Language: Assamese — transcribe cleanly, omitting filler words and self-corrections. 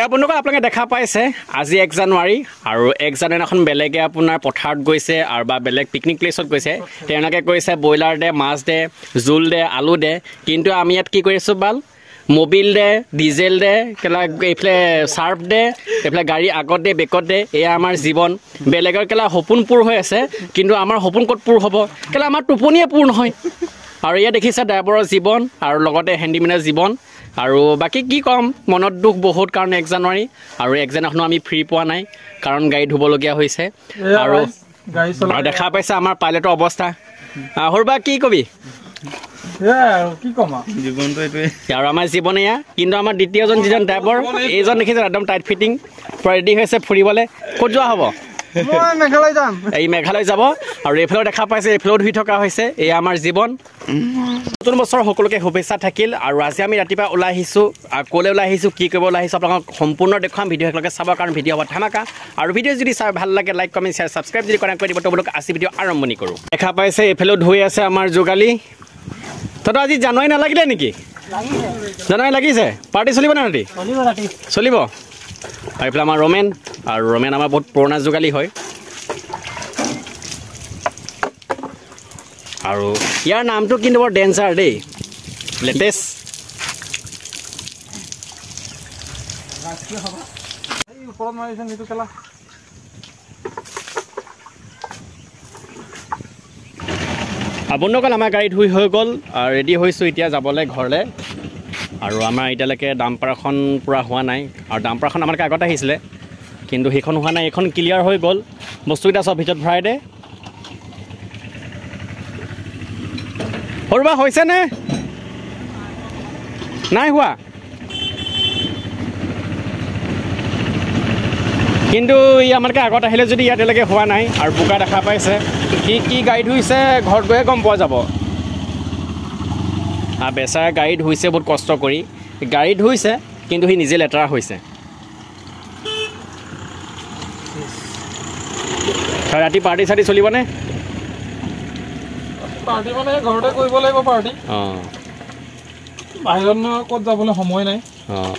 এতিয়া আপোনালোকে আপোনালোকে দেখা পাইছে আজি 1 জানুৱাৰী আৰু 1 জানুৱাৰীখন বেলেগে আপোনাৰ পথাৰত গৈছে আৰু বা বেলেগ পিকনিক প্লেচত গৈছে তেওঁলোকে কৈছে ব্ৰইলাৰ দে মাছ দে জোল দে আলু দে কিন্তু আমি ইয়াত কি কৰিছোঁ বাল মোবিল দে ডিজেল দে কেলা এইফালে চাৰ্ফ দে এইফালে গাড়ী আগত দে বেকত দে এয়া আমাৰ জীৱন বেলেগৰ কেলা সপোন পূৰ হৈ আছে কিন্তু আমাৰ সপোন ক'ত পূৰ হ'ব কেলা আমাৰ টোপনিয়ে পূৰ নহয় আৰু এয়া দেখিছে ড্ৰাইভাৰৰ জীৱন আৰু লগতে হেণ্ডিমেনৰ জীৱন আৰু বাকি কি কম মনত দুখ বহুত কাৰণ 1 জানুৱাৰী আৰু 1 জানুৱাৰীখনো আমি ফ্ৰী পোৱা নাই কাৰণ গাড়ী ধুবলগীয়া হৈছে আৰু দেখা পাইছে আমাৰ পাইলটৰ অৱস্থা হৰবা কি কবি কি কম জীৱনটো এইটোৱে আৰু আমাৰ জীৱন এয়া কিন্তু আমাৰ দ্বিতীয়জন যিজন ড্ৰাইভাৰ এইজন দেখিছে একদম টাইট ফিটিং পুৰা ৰেডি হৈছে ফুৰিবলৈ ক'ত যোৱা হ'ব মই মেঘালয় যাম এই মেঘালয় যাব আৰু এইফালেও দেখা পাইছে এইফালেও ধুই থকা হৈছে এয়া আমাৰ জীৱন নতুন বছৰ সকলোকে শুভেচ্ছা থাকিল আৰু আজি আমি ৰাতিপুৱা ওলাই আহিছোঁ ক'লৈ ওলাই আহিছোঁ কি কৰিব ওলাই আহিছোঁ আপোনালোকক সম্পূৰ্ণ দেখুৱাম ভিডিঅ' একেলগে চাব কাৰণ ভিডিঅ' হ'ব ধামাকা আৰু ভিডিঅ' যদি চাই ভাল লাগে লাইক কমেণ্ট শ্বেয়াৰ ছাবস্ক্ৰাইব যদি কৰা কৰি দিব তোমালোকে আজি ভিডিঅ' আৰম্ভণি কৰোঁ দেখা পাইছে এইফালেও ধুই আছে আমাৰ যোগালী তহঁতৰ আজি জানুৱাৰী নালাগিলে নেকি জানুৱাৰী লাগিছে পাৰ্টি চলিব নে ৰাতি চলিব আৰু এইফালে আমাৰ ৰমেন আৰু ৰমেন আমাৰ বহুত পুৰণা যোগালী হয় আৰু ইয়াৰ নামটো কিন্তু বৰ ডেঞ্জাৰ দেই লেটেষ্ট আপোনালোকৰ আমাৰ গাড়ী ধুই হৈ গ'ল ৰেডি হৈছোঁ এতিয়া যাবলৈ ঘৰলৈ আৰু আমাৰ এতিয়ালৈকে ডাম্পাৰখন পূৰা হোৱা নাই আৰু ডাম্পাৰখন আমালোকে আগত আহিছিলে কিন্তু সেইখন হোৱা নাই এইখন ক্লিয়াৰ হৈ গ'ল বস্তুকেইটা চব ভিতৰত ভৰাই দে সৰুবা হৈছেনে নাই হোৱা কিন্তু ই আমালোকে আগত আহিলে যদি ইয়াত এতিয়ালৈকে হোৱা নাই আৰু বোকা দেখা পাইছে কি গাড়ী ধুইছে ঘৰত গৈয়ে গম পোৱা যাব বেচাৰা গাড়ী ধুইছে বহুত কষ্ট কৰি গাড়ী ধুইছে কিন্তু সি নিজে লেতেৰা হৈছে ৰাতি পাৰ্টি চাৰ্টি চলিবনে পাৰ্টি মানে ঘৰতে কৰিব লাগিব পাৰ্টি অঁ বাহিৰত ক'ত যাবলৈ সময় নাই অঁ